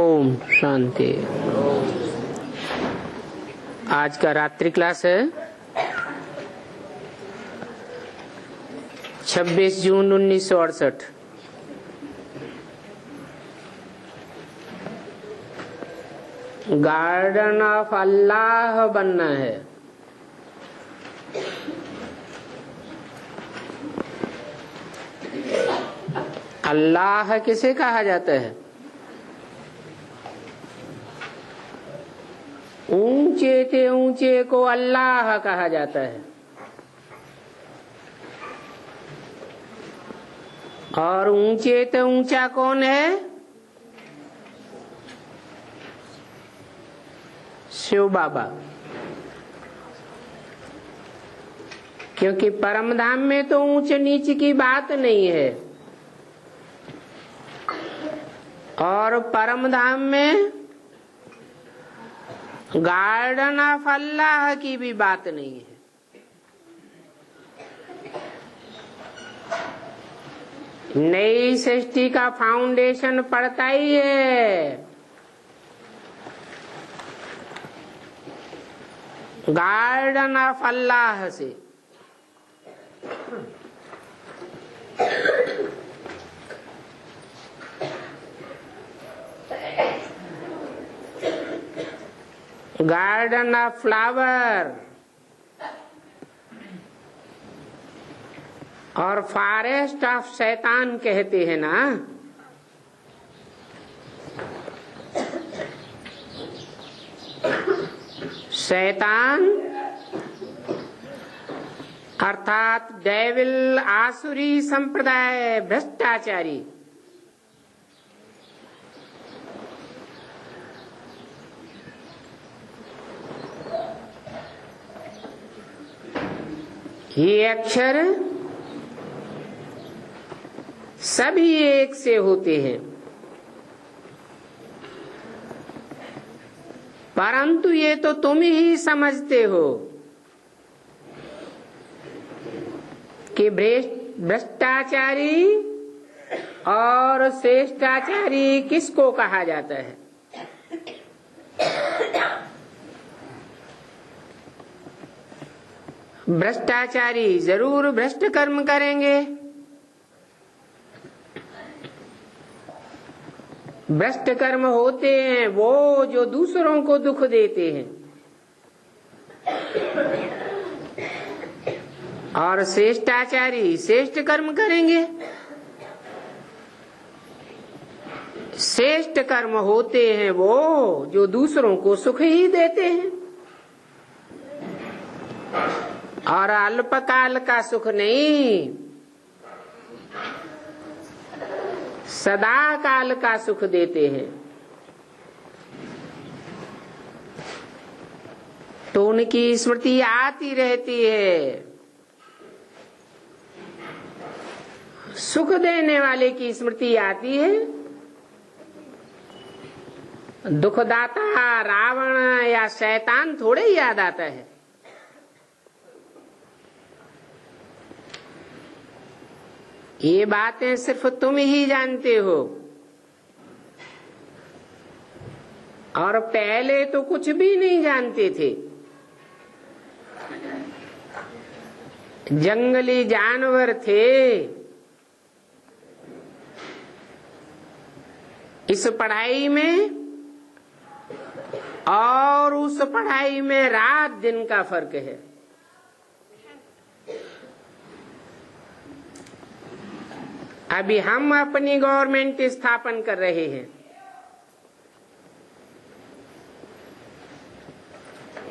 ओम शांति। आज का रात्रि क्लास है 26 जून 1968। गार्डन ऑफ अल्लाह बनना है। अल्लाह किसे कहा जाता है? ऊंचे से ऊंचे को अल्लाह कहा जाता है। और ऊंचे से ऊंचा कौन है? शिव बाबा। क्योंकि परम धाम में तो ऊंच नीच की बात नहीं है, और परम धाम में गार्डन ऑफ अल्लाह की भी बात नहीं है। नई सृष्टि का फाउंडेशन पड़ता ही है गार्डन ऑफ अल्लाह से। गार्डन ऑफ फ्लावर और फॉरेस्ट ऑफ शैतान कहते हैं ना। शैतान अर्थात डेविल, आसुरी संप्रदाय, भ्रष्टाचारी। ये अक्षर सभी एक से होते हैं, परंतु ये तो तुम ही समझते हो कि भ्रष्टाचारी और श्रेष्ठाचारी किसको कहा जाता है। भ्रष्टाचारी जरूर भ्रष्ट कर्म करेंगे, भ्रष्ट कर्म होते हैं वो जो दूसरों को दुख देते हैं, और श्रेष्ठाचारी श्रेष्ठ कर्म करेंगे। श्रेष्ठ कर्म होते हैं वो जो दूसरों को सुख ही देते हैं, और अल्पकाल का सुख नहीं, सदा काल का सुख देते हैं। तो उनकी स्मृति आती रहती है। सुख देने वाले की स्मृति आती है। दुखदाता रावण या शैतान थोड़े ही याद आता है। ये बातें सिर्फ तुम ही जानते हो, और पहले तो कुछ भी नहीं जानते थे। जंगली जानवर थे। इस पढ़ाई में और उस पढ़ाई में रात दिन का फर्क है। अभी हम अपनी गवर्नमेंट स्थापन कर रहे हैं,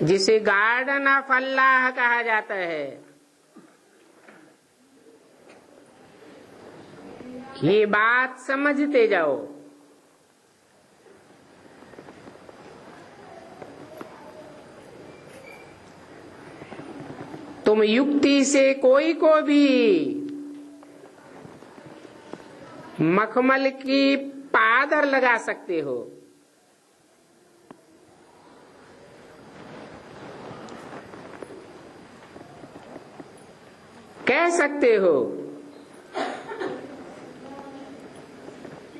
जिसे गार्डन ऑफ अल्लाह कहा जाता है। ये बात समझते जाओ। तुम युक्ति से कोई को भी मखमल की पादर लगा सकते हो, कह सकते हो,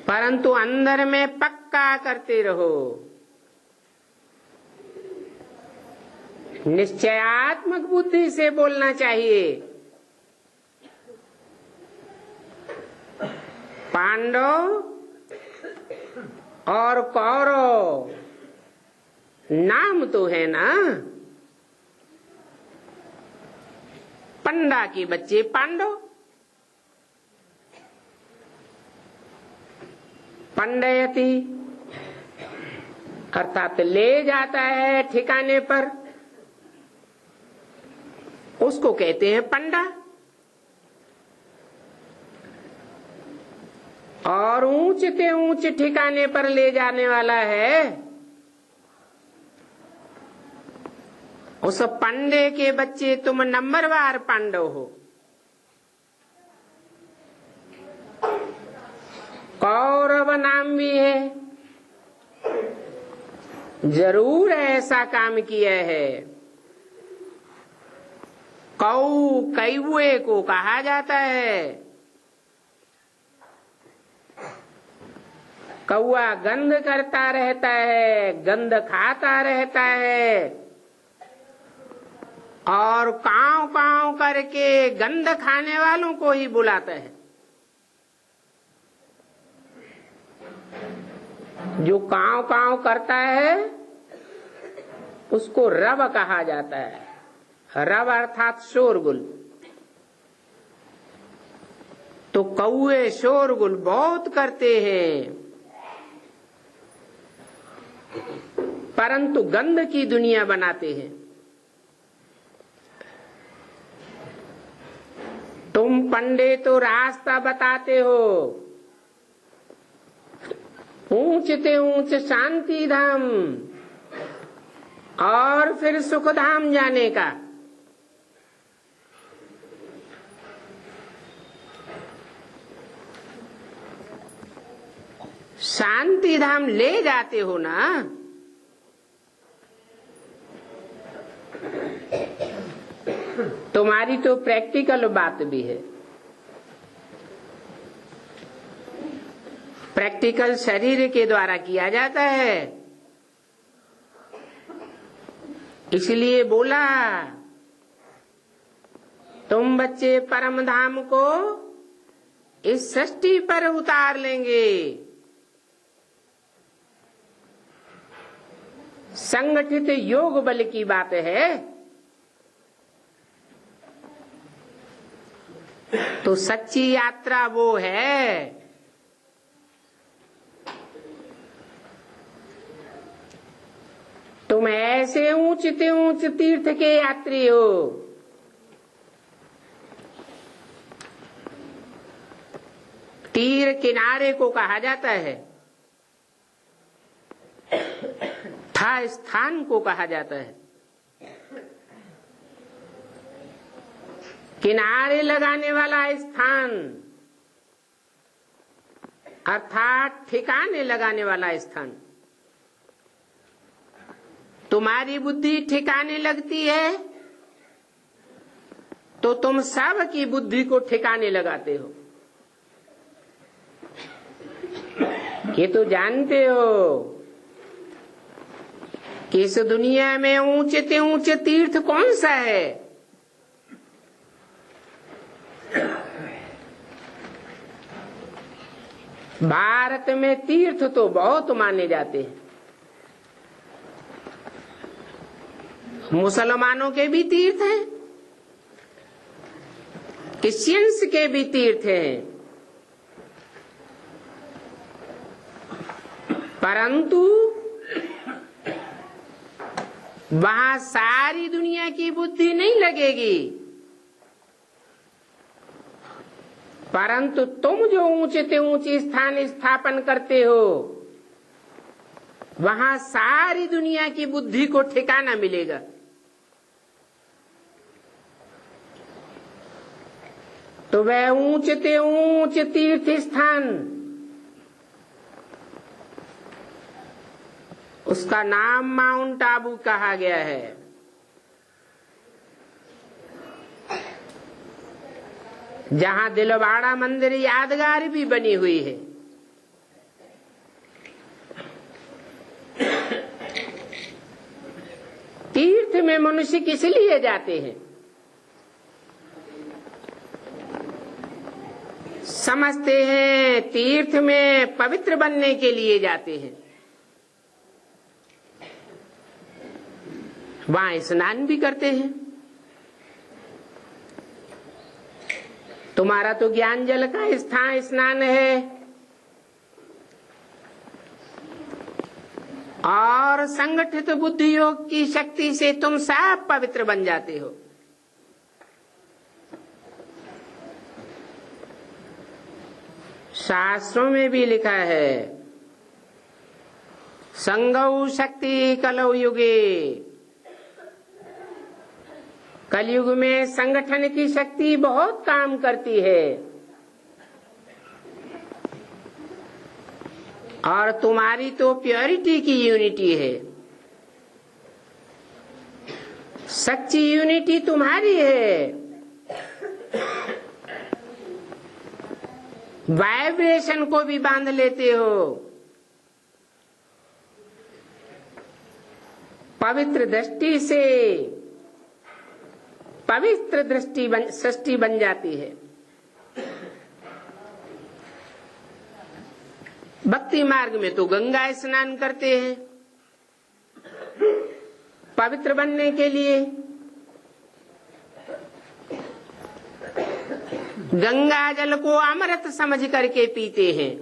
परंतु अंदर में पक्का पक्का करते रहो। निश्चयात्मक बुद्धि से बोलना चाहिए। पांडव और कौरव नाम तो है ना, पंडा के बच्चे पांडव, पंडयति अर्थात ले जाता है ठिकाने पर, उसको कहते हैं पंडा। और ऊंचते ऊंच ठिकाने पर ले जाने वाला है, उस पंडे के बच्चे तुम नंबरवार पांडव हो। कौरव नाम भी है, जरूर ऐसा काम किया है। कौवे को कहा जाता है। कौआ गंध करता रहता है, गंध खाता रहता है और काव काव करके गंध खाने वालों को ही बुलाता है। जो काव काव करता है उसको रव कहा जाता है। रव अर्थात शोरगुल। तो कौए शोरगुल बहुत करते हैं, परंतु गंध की दुनिया बनाते हैं। तुम पंडे तो रास्ता बताते हो, ऊंचते ऊंच शांति धाम और फिर सुख धाम जाने का। शांति धाम ले जाते हो ना, तुम्हारी तो प्रैक्टिकल बात भी है। प्रैक्टिकल शरीर के द्वारा किया जाता है, इसलिए बोला तुम बच्चे परम धाम को इस सृष्टि पर उतार लेंगे। संगठित योग बल की बात है। तो सच्ची यात्रा वो है तुम ऐसे ऊंचते ऊंच तीर्थ के यात्री हो। तीर किनारे को कहा जाता है, था स्थान को कहा जाता है। किनारे लगाने वाला स्थान अर्थात ठिकाने लगाने वाला स्थान। तुम्हारी बुद्धि ठिकाने लगती है तो तुम सब की बुद्धि को ठिकाने लगाते हो। ये तो जानते हो कि इस दुनिया में ऊंचे ऊंचे तीर्थ कौन सा है? भारत में तीर्थ तो बहुत माने जाते हैं। मुसलमानों के भी तीर्थ हैं, क्रिश्चियंस के भी तीर्थ हैं, परंतु वहां सारी दुनिया की बुद्धि नहीं लगेगी। परंतु तुम जो ऊंचे ऊंचे स्थान स्थापन करते हो वहां सारी दुनिया की बुद्धि को ठिकाना मिलेगा। तो वह ऊंचते ऊंच तीर्थ स्थान, उसका नाम माउंट आबू कहा गया है। जहां दिलवाड़ा मंदिर यादगार भी बनी हुई है। में मनुष्य किस लिए जाते हैं? समझते हैं तीर्थ में पवित्र बनने के लिए जाते हैं, वहां स्नान भी करते हैं। तुम्हारा तो ज्ञान जल का स्थान स्नान है और संगठित बुद्धि योग की शक्ति से तुम सब पवित्र बन जाते हो। शास्त्रों में भी लिखा है, संगौ शक्ति कलौ युगे, कलयुग में संगठन की शक्ति बहुत काम करती है और तुम्हारी तो प्योरिटी की यूनिटी है, सच्ची यूनिटी तुम्हारी है। वाइब्रेशन को भी बांध लेते हो, पवित्र दृष्टि से पवित्र सृष्टि बन जाती है। भक्ति मार्ग में तो गंगा स्नान करते हैं पवित्र बनने के लिए। गंगा जल को अमृत समझ करके पीते हैं।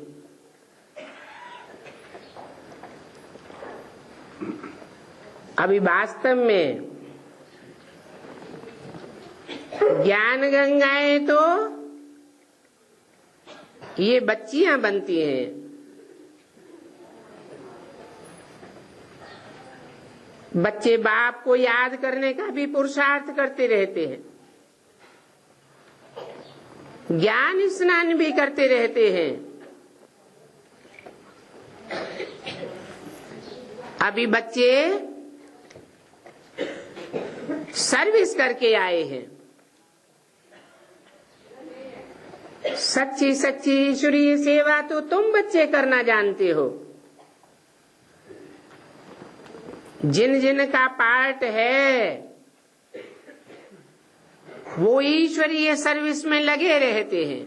अभी वास्तव में ज्ञान गंगाएं तो ये बच्चियां बनती हैं। बच्चे बाप को याद करने का भी पुरुषार्थ करते रहते हैं, ज्ञान स्नान भी करते रहते हैं। अभी बच्चे सर्विस करके आए हैं। सच्ची सच्ची ईश्वरीय सेवा तो तुम बच्चे करना जानते हो। जिन जिन का पार्ट है वो ईश्वरीय सर्विस में लगे रहते हैं।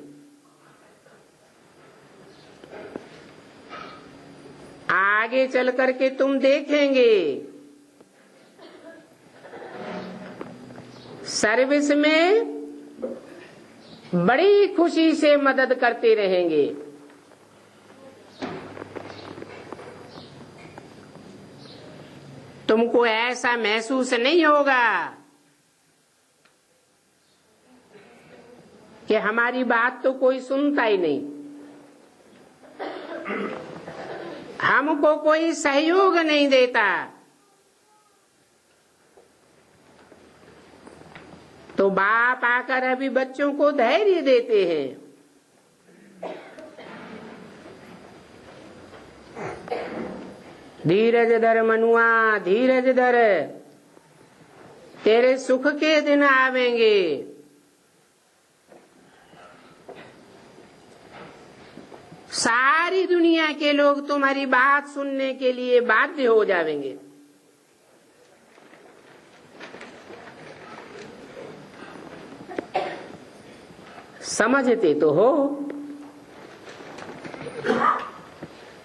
आगे चल करके तुम देखेंगे सर्विस में बड़ी खुशी से मदद करते रहेंगे। तुमको ऐसा महसूस नहीं होगा कि हमारी बात तो कोई सुनता ही नहीं, हमको कोई सहयोग नहीं देता। तो बाप आकर अभी बच्चों को धैर्य देते हैं। धीरज धर मनुआ, धीरज धर, तेरे सुख के दिन आवेंगे। सारी दुनिया के लोग तुम्हारी बात सुनने के लिए बाध्य हो जाएंगे। समझते तो हो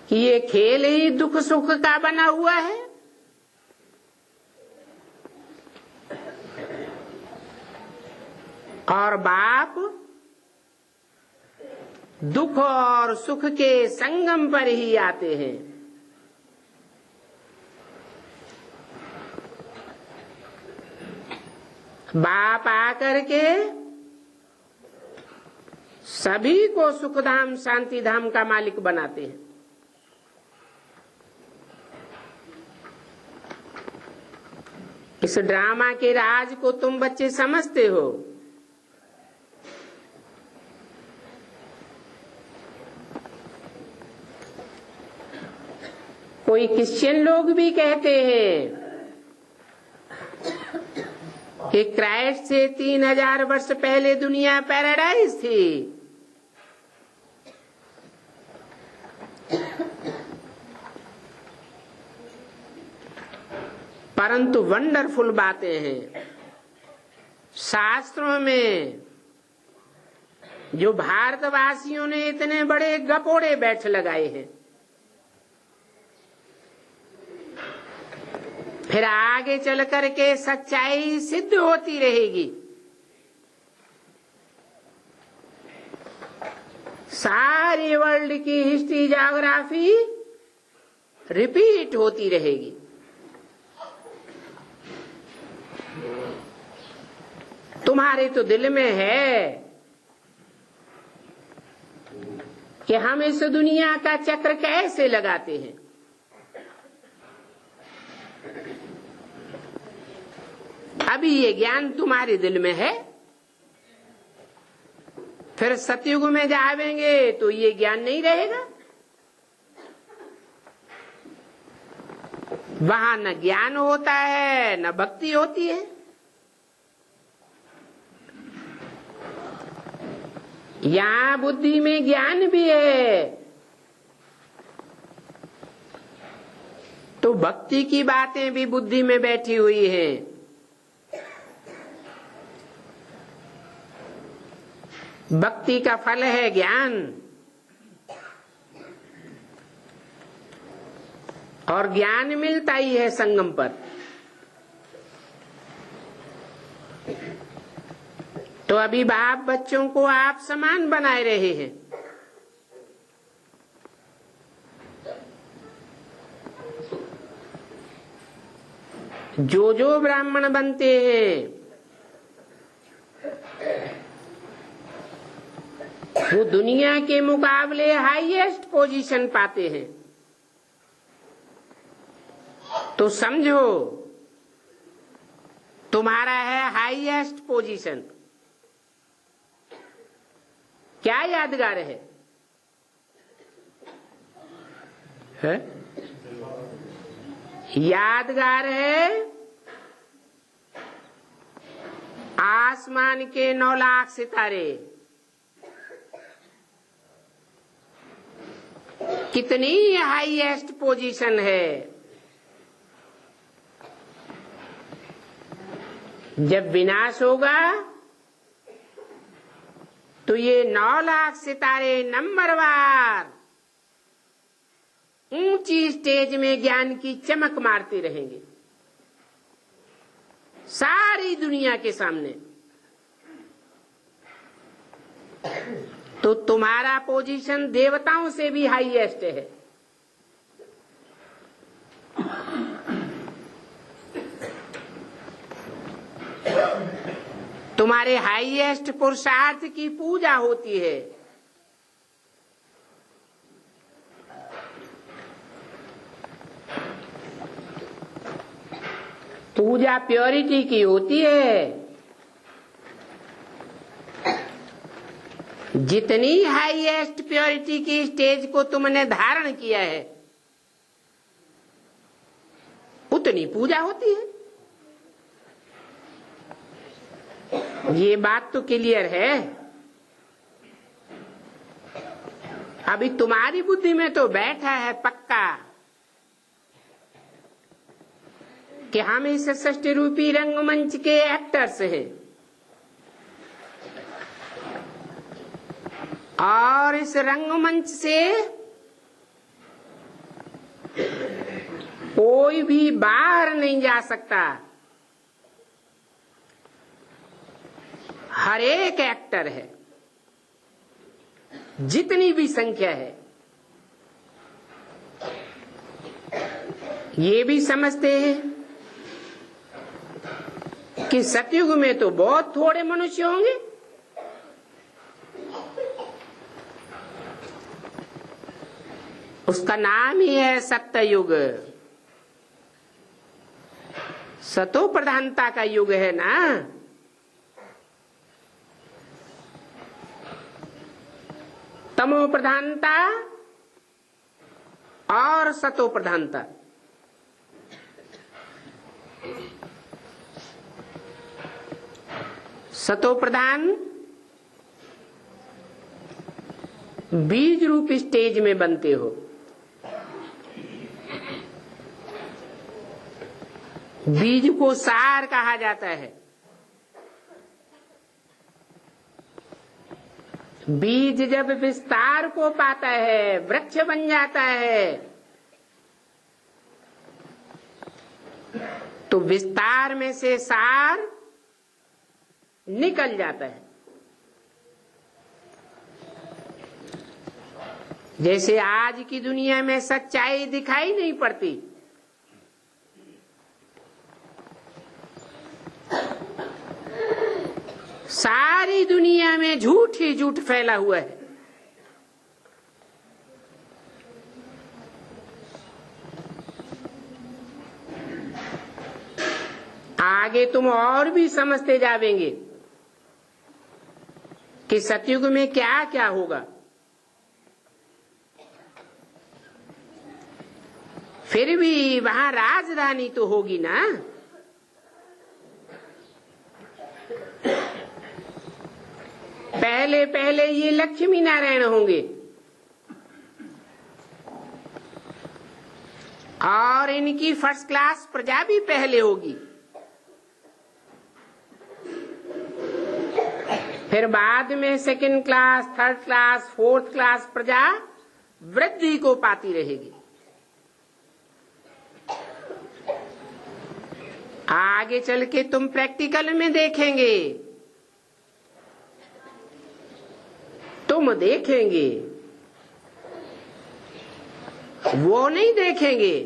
कि ये खेल ही दुख सुख का बना हुआ है। और बाप दुख और सुख के संगम पर ही आते हैं। बाप आकर के सभी को सुखधाम शांति धाम का मालिक बनाते हैं। इस ड्रामा के राज को तुम बच्चे समझते हो। कोई क्रिश्चियन लोग भी कहते हैं कि क्राइस्ट से 3000 वर्ष पहले दुनिया पैराडाइज थी। परंतु वंडरफुल बातें हैं शास्त्रों में, जो भारतवासियों ने इतने बड़े गपोड़े बैठ लगाए हैं। फिर आगे चल करके सच्चाई सिद्ध होती रहेगी। सारी वर्ल्ड की हिस्ट्री ज्योग्राफी रिपीट होती रहेगी। तुम्हारे तो दिल में है कि हम इस दुनिया का चक्र कैसे लगाते हैं। अभी ये ज्ञान तुम्हारे दिल में है, फिर सतयुग में जावेंगे तो ये ज्ञान नहीं रहेगा। वहां न ज्ञान होता है न भक्ति होती है। यहां बुद्धि में ज्ञान भी है तो भक्ति की बातें भी बुद्धि में बैठी हुई हैं। भक्ति का फल है ज्ञान, और ज्ञान मिलता ही है संगम पर। तो अभी बाप बच्चों को आप समान बनाए रहे हैं। जो ब्राह्मण बनते हैं वो दुनिया के मुकाबले हाईएस्ट पोजीशन पाते हैं। तो समझो तुम्हारा है हाईएस्ट पोजीशन। क्या यादगार है? यादगार है आसमान के 9 लाख सितारे। कितनी हाईएस्ट पोजीशन है। जब विनाश होगा तो ये 9 लाख सितारे नंबरवार ऊंची स्टेज में ज्ञान की चमक मारते रहेंगे सारी दुनिया के सामने। तो तुम्हारा पोजीशन देवताओं से भी हाईएस्ट है। तुम्हारे हाईएस्ट पुरुषार्थ की पूजा होती है। पूजा प्योरिटी की होती है। जितनी हाईएस्ट प्योरिटी की स्टेज को तुमने धारण किया है उतनी पूजा होती है। ये बात तो क्लियर है। अभी तुम्हारी बुद्धि में तो बैठा है पक्का कि हम इस सृष्टि रूपी रंगमंच के एक्टर्स हैं और इस रंगमंच से कोई भी बाहर नहीं जा सकता। हर एक एक्टर है, जितनी भी संख्या है। ये भी समझते हैं कि सतयुग में तो बहुत थोड़े मनुष्य होंगे। उसका नाम ही है सत्ययुग। सतो प्रधानता का युग है ना। तमो प्रधानता और सतो प्रधानता। सतो प्रधान बीज रूप स्टेज में बनते हो। बीज को सार कहा जाता है। बीज जब विस्तार को पाता है, वृक्ष बन जाता है, तो विस्तार में से सार निकल जाता है। जैसे आज की दुनिया में सच्चाई दिखाई नहीं पड़ती, सारी दुनिया में झूठ ही झूठ फैला हुआ है। आगे तुम और भी समझते जावेंगे कि सतयुग में क्या क्या होगा। फिर भी वहां राजधानी तो होगी ना। पहले पहले ये लक्ष्मी नारायण होंगे और इनकी फर्स्ट क्लास प्रजा भी पहले होगी। फिर बाद में second class, third class, fourth class प्रजा वृद्धि को पाती रहेगी। आगे चल के तुम प्रैक्टिकल में देखेंगे, तुम देखेंगे, वो नहीं देखेंगे।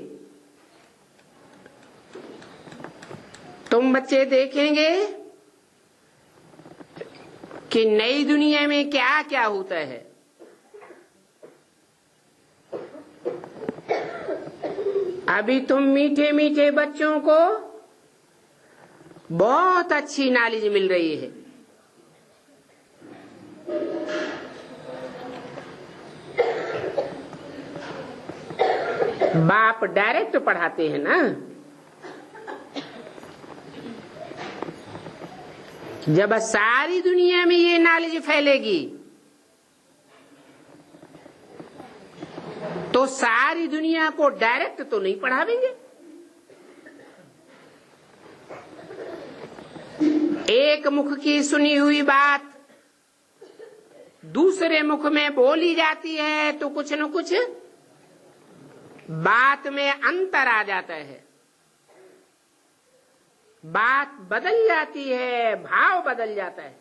तुम बच्चे देखेंगे कि नई दुनिया में क्या क्या होता है। अभी तुम मीठे मीठे बच्चों को बहुत अच्छी नॉलेज मिल रही है। बाप डायरेक्ट पढ़ाते हैं ना। जब सारी दुनिया में ये नॉलेज फैलेगी तो सारी दुनिया को डायरेक्ट तो नहीं पढ़ावेंगे। एक मुख की सुनी हुई बात दूसरे मुख में बोली जाती है तो कुछ न कुछ बात में अंतर आ जाता है, बात बदल जाती है, भाव बदल जाता है।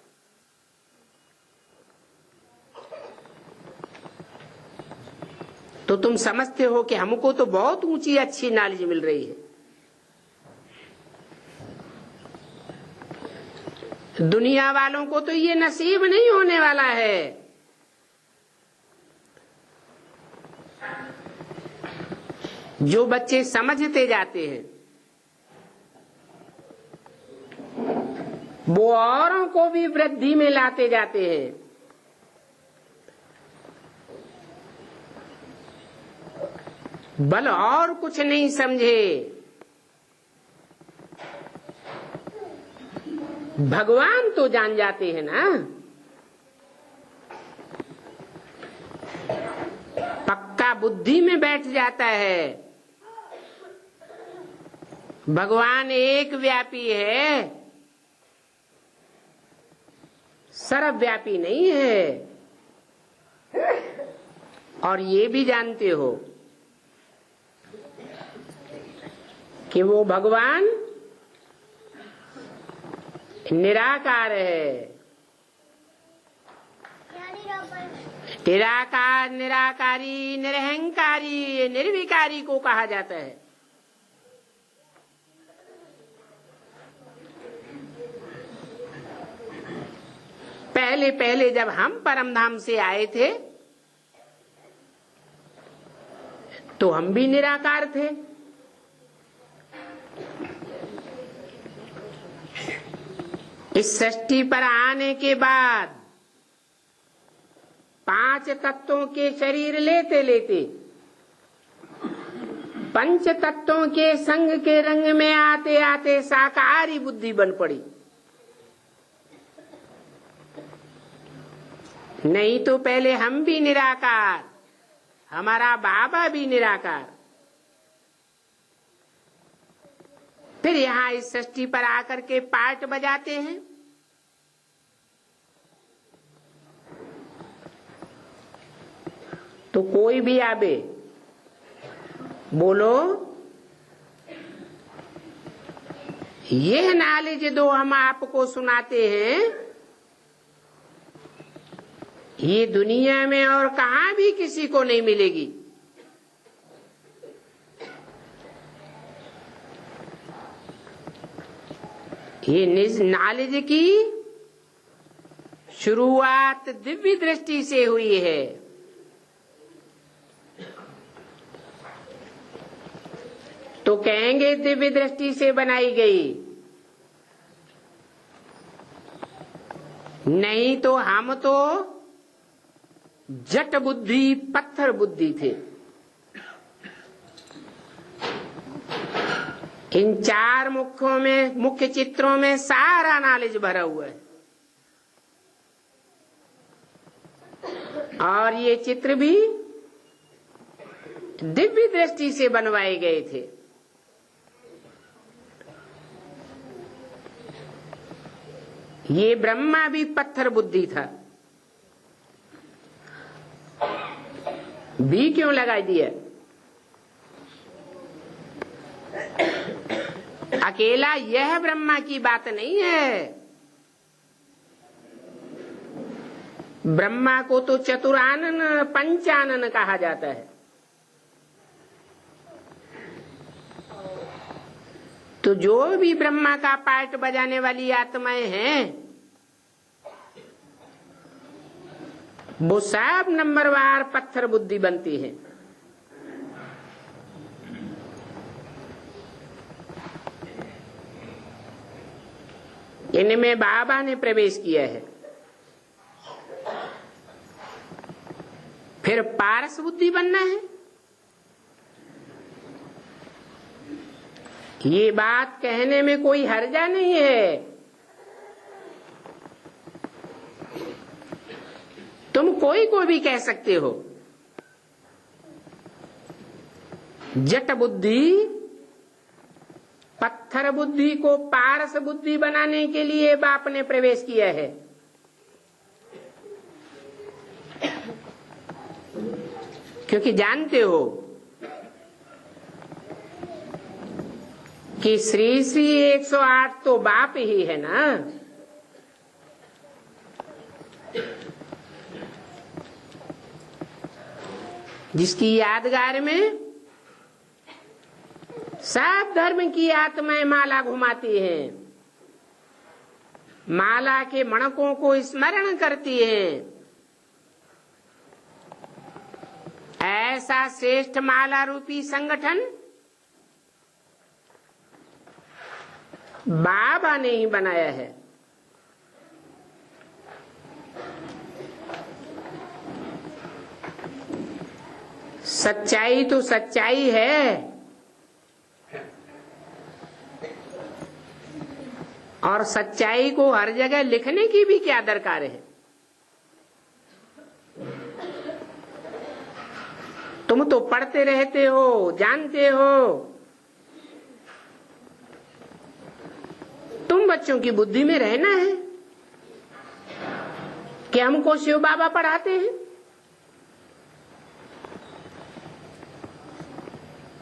तो तुम समझते हो कि हमको तो बहुत ऊंची अच्छी नॉलेज मिल रही है। दुनिया वालों को तो ये नसीब नहीं होने वाला है। जो बच्चे समझते जाते हैं वो औरों को भी वृद्धि में लाते जाते हैं। बल और कुछ नहीं समझे, भगवान तो जान जाते हैं ना। पक्का बुद्धि में बैठ जाता है भगवान एक व्यापी है, सर्वव्यापी नहीं है। और ये भी जानते हो कि वो भगवान निराकार है। निराकार, निराकारी, निरहंकारी, निर्विकारी को कहा जाता है। पहले पहले जब हम परमधाम से आए थे तो हम भी निराकार थे। इस सृष्टि पर आने के बाद 5 तत्वों के शरीर लेते लेते पंच तत्वों के संग के रंग में आते आते साकारी बुद्धि बन पड़ी। नहीं तो पहले हम भी निराकार, हमारा बाबा भी निराकार। फिर यहाँ इस सृष्टि पर आकर के पार्ट बजाते हैं। तो कोई भी आवे, बोलो यह नॉलेज जो हम आपको सुनाते हैं, ये दुनिया में और कहीं भी किसी को नहीं मिलेगी। ये निज नॉलेज की शुरुआत दिव्य दृष्टि से हुई है। तो कहेंगे दिव्य दृष्टि से बनाई गई, नहीं तो हम तो जट बुद्धि पत्थर बुद्धि थे। इन चार मुख्य चित्रों में सारा नॉलेज भरा हुआ है। और ये चित्र भी दिव्य दृष्टि से बनवाए गए थे। ये ब्रह्मा भी पत्थर बुद्धि था। भी क्यों लगा दिया? अकेला यह ब्रह्मा की बात नहीं है। ब्रह्मा को तो चतुरानन पंचानन कहा जाता है। तो जो भी ब्रह्मा का पार्ट बजाने वाली आत्माएं हैं, वो सब नंबरवार पत्थर बुद्धि बनती है। इनमें बाबा ने प्रवेश किया है। फिर पारस बुद्धि बनना है। ये बात कहने में कोई हर्जा नहीं है। तुम कोई को भी कह सकते हो। जट बुद्धि पत्थर बुद्धि को पारस बुद्धि बनाने के लिए बाप ने प्रवेश किया है। क्योंकि जानते हो कि श्री श्री 108 तो बाप ही है ना। जिसकी यादगार में सब धर्म की आत्माएं माला घुमाती हैं, माला के मणकों को स्मरण करती हैं। ऐसा श्रेष्ठ माला रूपी संगठन बाबा ने ही बनाया है। सच्चाई तो सच्चाई है, और सच्चाई को हर जगह लिखने की भी क्या दरकार है। तुम तो पढ़ते रहते हो, जानते हो। तुम बच्चों की बुद्धि में रहना है कि हमको शिव बाबा पढ़ाते हैं।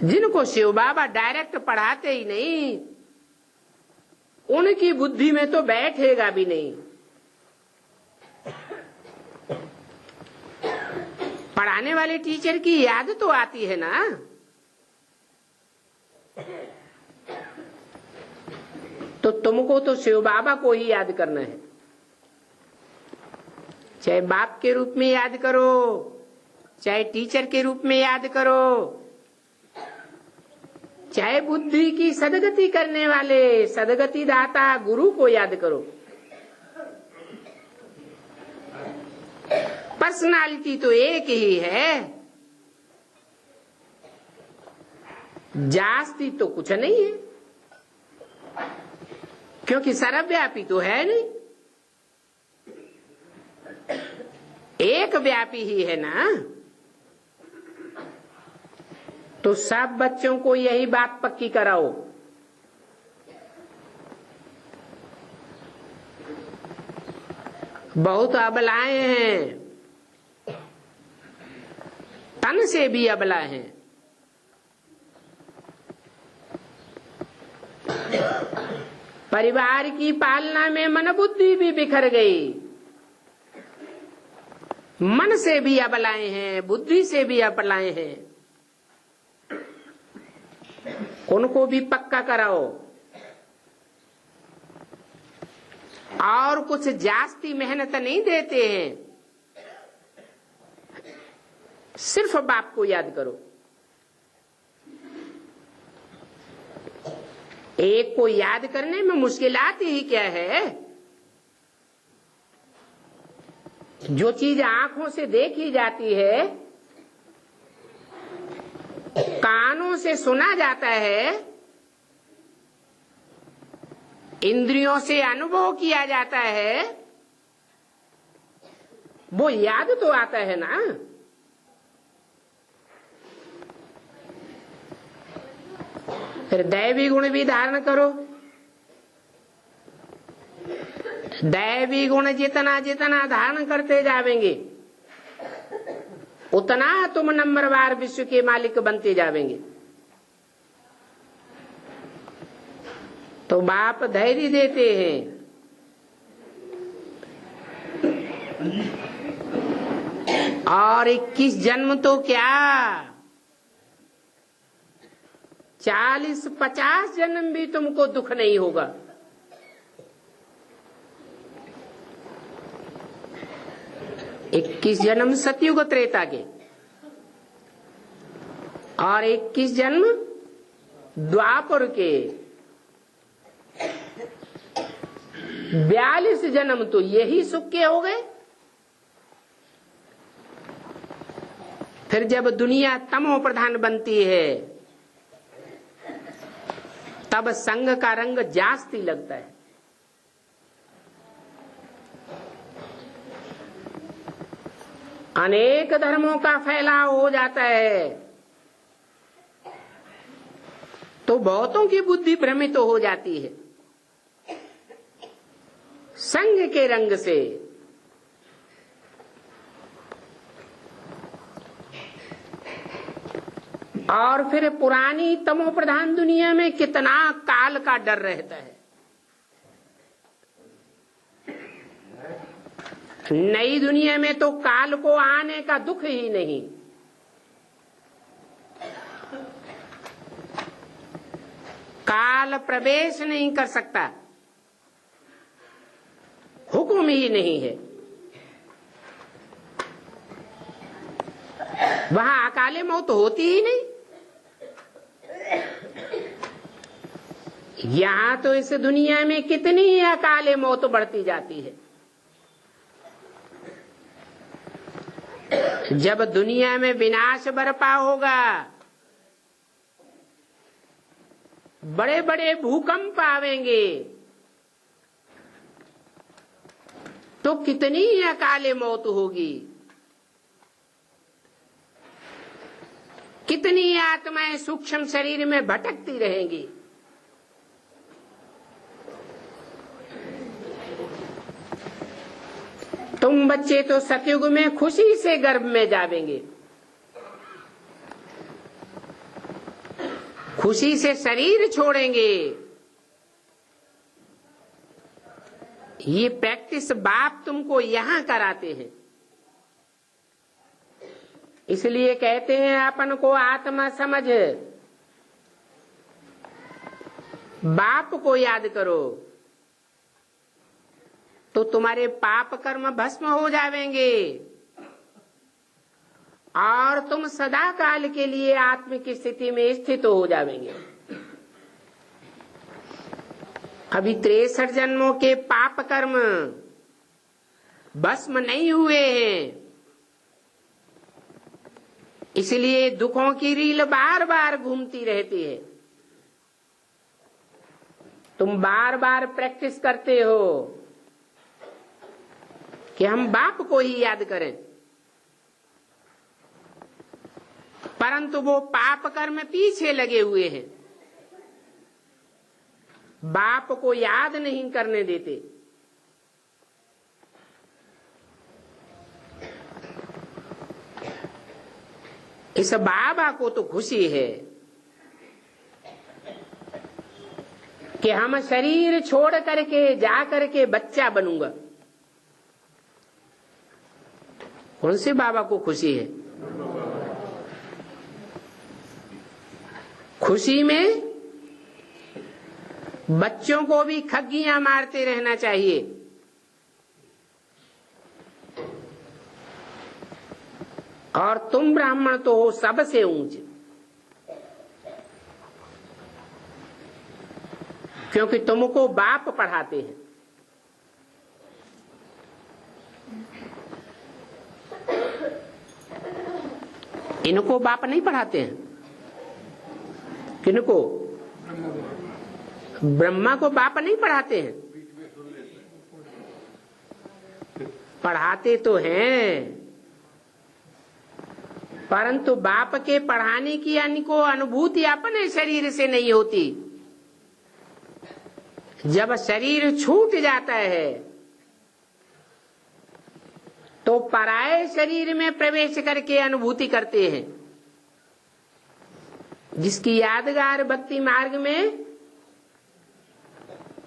जिनको शिव बाबा डायरेक्ट पढ़ाते ही नहीं, उनकी बुद्धि में तो बैठेगा भी नहीं। पढ़ाने वाले टीचर की याद तो आती है ना। तो तुमको तो शिव बाबा को ही याद करना है। चाहे बाप के रूप में याद करो, चाहे टीचर के रूप में याद करो, चाहे बुद्धि की सदगति करने वाले सदगति दाता गुरु को याद करो। पर्सनालिटी तो एक ही है, जास्ती तो कुछ नहीं है। क्योंकि सर्वव्यापी तो है नहीं, एक व्यापी ही है ना। तो सब बच्चों को यही बात पक्की कराओ बहुत अबलाएं हैं, तन से भी अबला हैं। परिवार की पालना में मन बुद्धि भी बिखर गई, मन से भी अबलाएं हैं, बुद्धि से भी अबलाएं हैं। उनको भी पक्का कराओ और कुछ जास्ती मेहनत नहीं देते हैं, सिर्फ बाप को याद करो। एक को याद करने में मुश्किलात ही क्या है? जो चीज आंखों से देखी जाती है, कानों से सुना जाता है, इंद्रियों से अनुभव किया जाता है, वो याद तो आता है ना। फिर दैवी गुण भी धारण करो। दैवी गुण जितना जितना धारण करते जावेंगे, उतना तुम नंबरवार विश्व के मालिक बनते जावेंगे। तो बाप धैर्य देते हैं, और 21 जन्म तो क्या, 40-50 जन्म भी तुमको दुख नहीं होगा। इक्कीस जन्म सतयुग त्रेता के और 21 जन्म द्वापर के, 42 जन्म तो यही सुख के हो गए। फिर जब दुनिया तमो प्रधान बनती है, तब संग का रंग जास्ती लगता है। अनेक धर्मों का फैलाव हो जाता है, तो बहुतों की बुद्धि भ्रमित हो जाती है संग के रंग से। और फिर पुरानी तमो प्रधान दुनिया में कितना काल का डर रहता है। नई दुनिया में तो काल को आने का दुख ही नहीं। काल प्रवेश नहीं कर सकता, हुक्म ही नहीं है। वहां अकाले मौत होती ही नहीं। यहां तो इस दुनिया में कितनी अकाले मौत बढ़ती जाती है। जब दुनिया में विनाश बरपा होगा, बड़े बड़े भूकंप आवेंगे, तो कितनी अकाले मौत होगी। कितनी आत्माएं सूक्ष्म शरीर में भटकती रहेंगी। तुम बच्चे तो सतयुग में खुशी से गर्भ में जावेंगे, खुशी से शरीर छोड़ेंगे। ये प्रैक्टिस बाप तुमको यहां कराते हैं। इसलिए कहते हैं अपन को आत्मा समझ, बाप को याद करो, तो तुम्हारे पाप कर्म भस्म हो जावेंगे और तुम सदा काल के लिए आत्म की स्थिति में स्थित हो जावेंगे। अभी 63 जन्मों के पाप कर्म भस्म नहीं हुए हैं, इसलिए दुखों की रील बार बार घूमती रहती है। तुम बार बार प्रैक्टिस करते हो कि हम बाप को ही याद करें, परंतु वो पाप कर्म पीछे लगे हुए हैं, बाप को याद नहीं करने देते। इस बाबा को तो खुशी है कि हम शरीर छोड़ करके जा करके बच्चा बनूंगा। कौन से बाबा को खुशी है? खुशी में बच्चों को भी खग्गियां मारते रहना चाहिए। और तुम ब्राह्मण तो हो सबसे ऊंचे, क्योंकि तुमको बाप पढ़ाते हैं। इनको बाप नहीं पढ़ाते हैं। किनको? ब्रह्मा को बाप नहीं पढ़ाते हैं। पढ़ाते तो हैं, परंतु बाप के पढ़ाने की इनको अनुभूति अपने शरीर से नहीं होती। जब शरीर छूट जाता है तो पराये शरीर में प्रवेश करके अनुभूति करते हैं, जिसकी यादगार भक्ति मार्ग में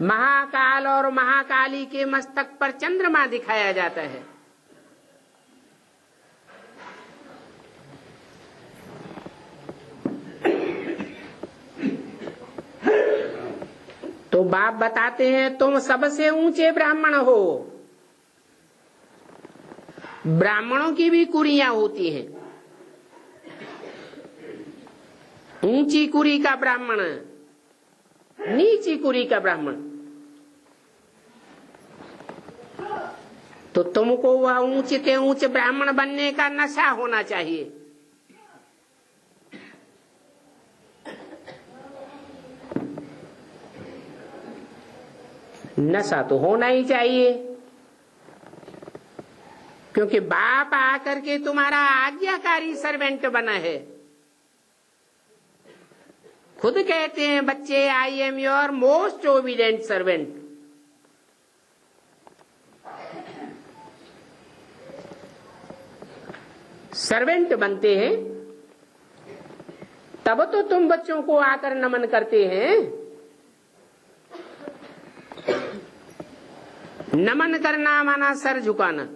महाकाल और महाकाली के मस्तक पर चंद्रमा दिखाया जाता है। तो बाप बताते हैं तुम सबसे ऊंचे ब्राह्मण हो। ब्राह्मणों की भी कुरियां होती हैं। ऊंची कुरी का ब्राह्मण, नीची कुरी का ब्राह्मण। तो तुमको वह ऊंचे के ऊंचे ब्राह्मण बनने का नशा होना चाहिए। नशा तो होना ही चाहिए, क्योंकि बाप आकर के तुम्हारा आज्ञाकारी सर्वेंट बना है। खुद कहते हैं बच्चे, I am your most obedient servant. Servant बनते हैं तब तो तुम बच्चों को आकर नमन करते हैं। नमन करना माना सर झुकाना।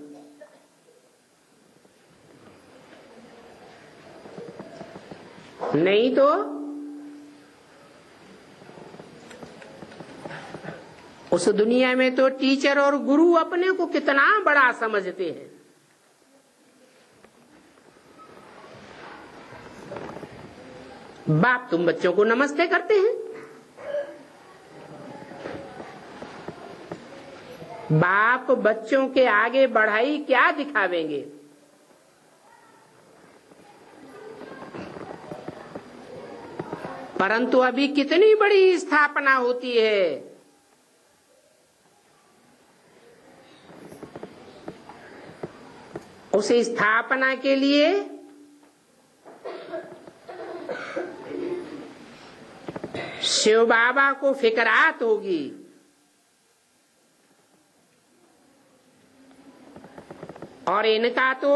नहीं तो उस दुनिया में तो टीचर और गुरु अपने को कितना बड़ा समझते हैं। बाप तुम बच्चों को नमस्ते करते हैं। बाप बच्चों के आगे बढ़ाई क्या दिखावेंगे? परंतु अभी कितनी बड़ी स्थापना होती है। उस स्थापना के लिए शिव बाबा को फिकरात होगी। और इनका तो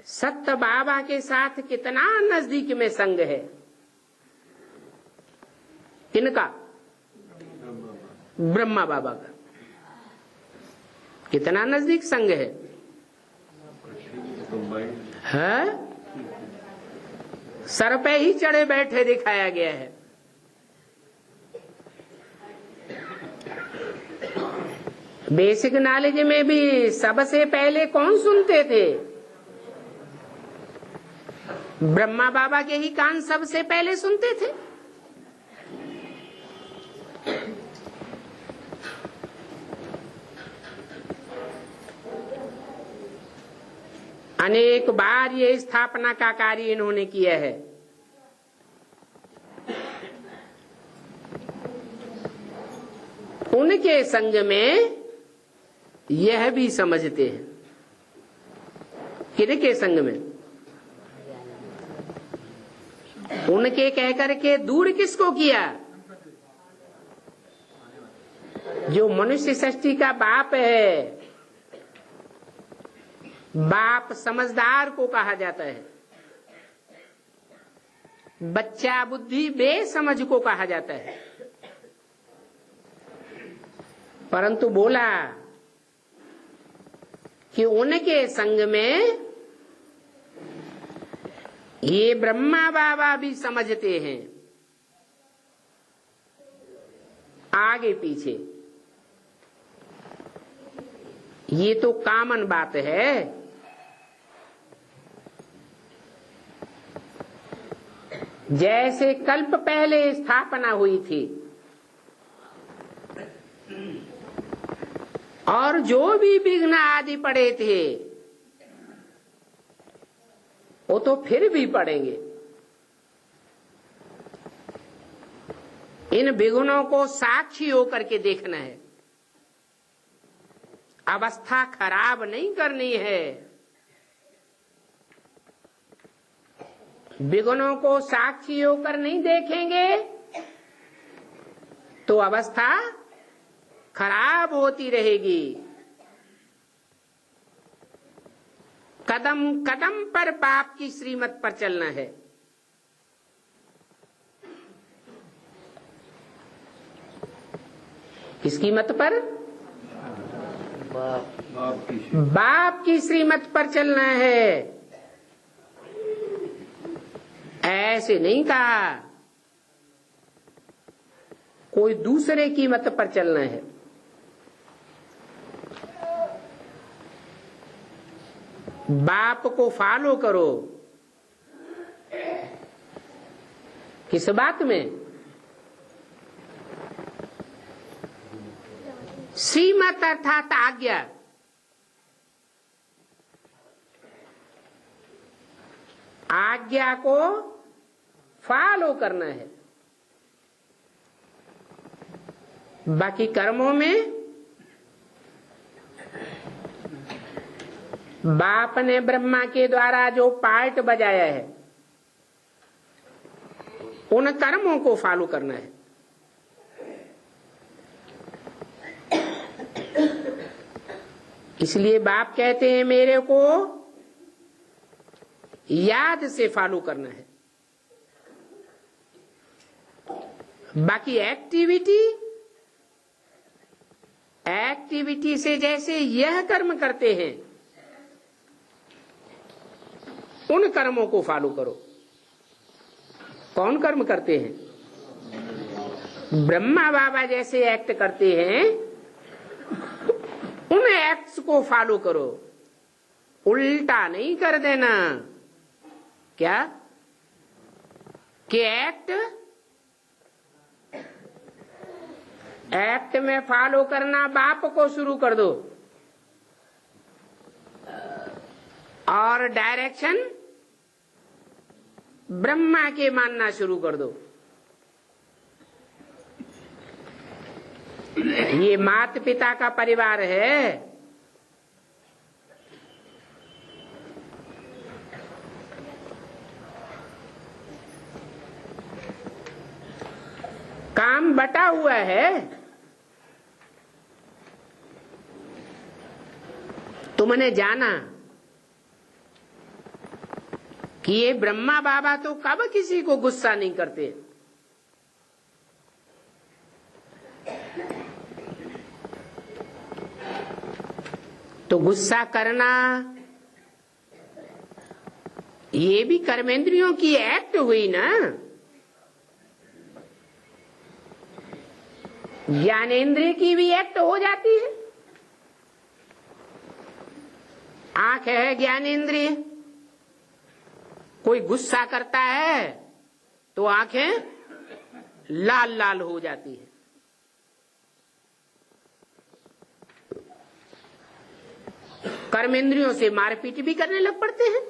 सत्य बाबा के साथ कितना नजदीक में संग है। किनका? ब्रह्मा बाबा का कितना नजदीक संग है। सर पे ही चढ़े बैठे दिखाया गया है। बेसिक नॉलेज में भी सबसे पहले कौन सुनते थे? ब्रह्मा बाबा के ही कान सबसे पहले सुनते थे। अनेक बार ये स्थापना का कार्य इन्होंने किया है। उनके संग में यह भी समझते हैं। किनके संग में? उनके कहकर के दूर किसको किया? जो मनुष्य सृष्टि का बाप है, बाप समझदार को कहा जाता है, बच्चा बुद्धि बेसमझ को कहा जाता है। परंतु बोला कि उनके संग में ये ब्रह्मा बाबा भी समझते हैं, आगे पीछे। ये तो कॉमन बात है। जैसे कल्प पहले स्थापना हुई थी और जो भी विघ्न आदि पड़े थे वो तो फिर भी पड़ेंगे। इन विघ्नों को साक्षी होकर के देखना है, अवस्था खराब नहीं करनी है। विघ्नों को साक्षी होकर नहीं देखेंगे तो अवस्था खराब होती रहेगी। कदम कदम पर पाप की श्रीमत पर चलना है। किसकी मत पर? बाप की श्रीमत पर चलना है। ऐसे नहीं कहा कोई दूसरे की मत पर चलना है। बाप को फॉलो करो। किस बात में? श्रीमत अर्थात आज्ञा। आज्ञा को फॉलो करना है। बाकी कर्मों में बाप ने ब्रह्मा के द्वारा जो पार्ट बजाया है उन कर्मों को फॉलो करना है। इसलिए बाप कहते हैं मेरे को याद से फॉलो करना है। बाकी एक्टिविटी से जैसे यह कर्म करते हैं उन कर्मों को फॉलो करो। कौन कर्म करते हैं? ब्रह्मा बाबा जैसे एक्ट करते हैं उन एक्ट्स को फॉलो करो। उल्टा नहीं कर देना। क्या कि एक्ट में फॉलो करना बाप को शुरू कर दो और डायरेक्शन ब्रह्मा के मानना शुरू कर दो। ये माता पिता का परिवार है। काम बटा हुआ है। तुमने जाना कि ये ब्रह्मा बाबा तो कब किसी को गुस्सा नहीं करते। तो गुस्सा करना ये भी कर्मेंद्रियों की एक्ट हुई ना। ज्ञानेंद्रिय की भी एक्ट हो जाती है। आंख है ज्ञानेंद्रिय। कोई गुस्सा करता है तो आंखें लाल लाल हो जाती है। कर्मेंद्रियों से मारपीट भी करने लग पड़ते हैं।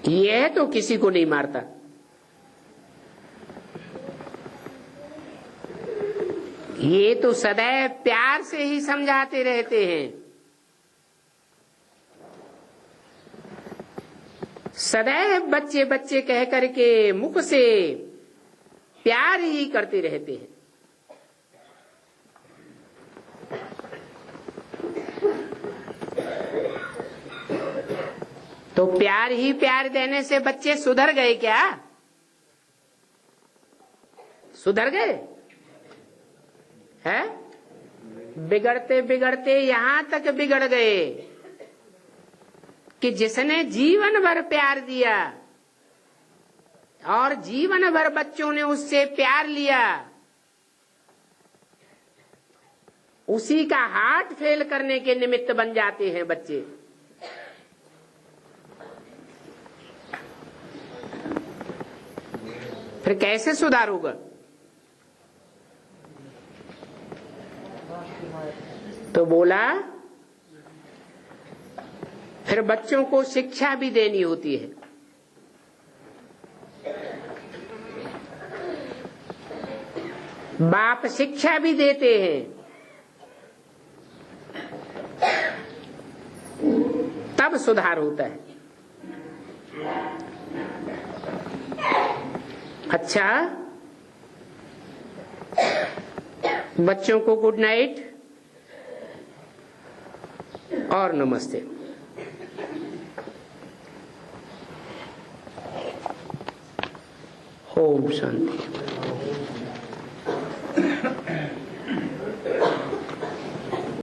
यह तो किसी को नहीं मारता। ये तो सदैव प्यार से ही समझाते रहते हैं। सदैव बच्चे बच्चे कह करके मुख से प्यार ही करते रहते हैं। तो प्यार ही प्यार देने से बच्चे सुधर गए क्या? सुधर गए है? बिगड़ते बिगड़ते यहां तक बिगड़ गए कि जिसने जीवन भर प्यार दिया और जीवन भर बच्चों ने उससे प्यार लिया, उसी का हार्ट फेल करने के निमित्त बन जाते हैं बच्चे। फिर कैसे सुधार होगा? तो बोला फिर बच्चों को शिक्षा भी देनी होती है। बाप शिक्षा भी देते हैं, तब सुधार होता है। अच्छा, बच्चों को गुड नाइट और नमस्ते। ओम शांति।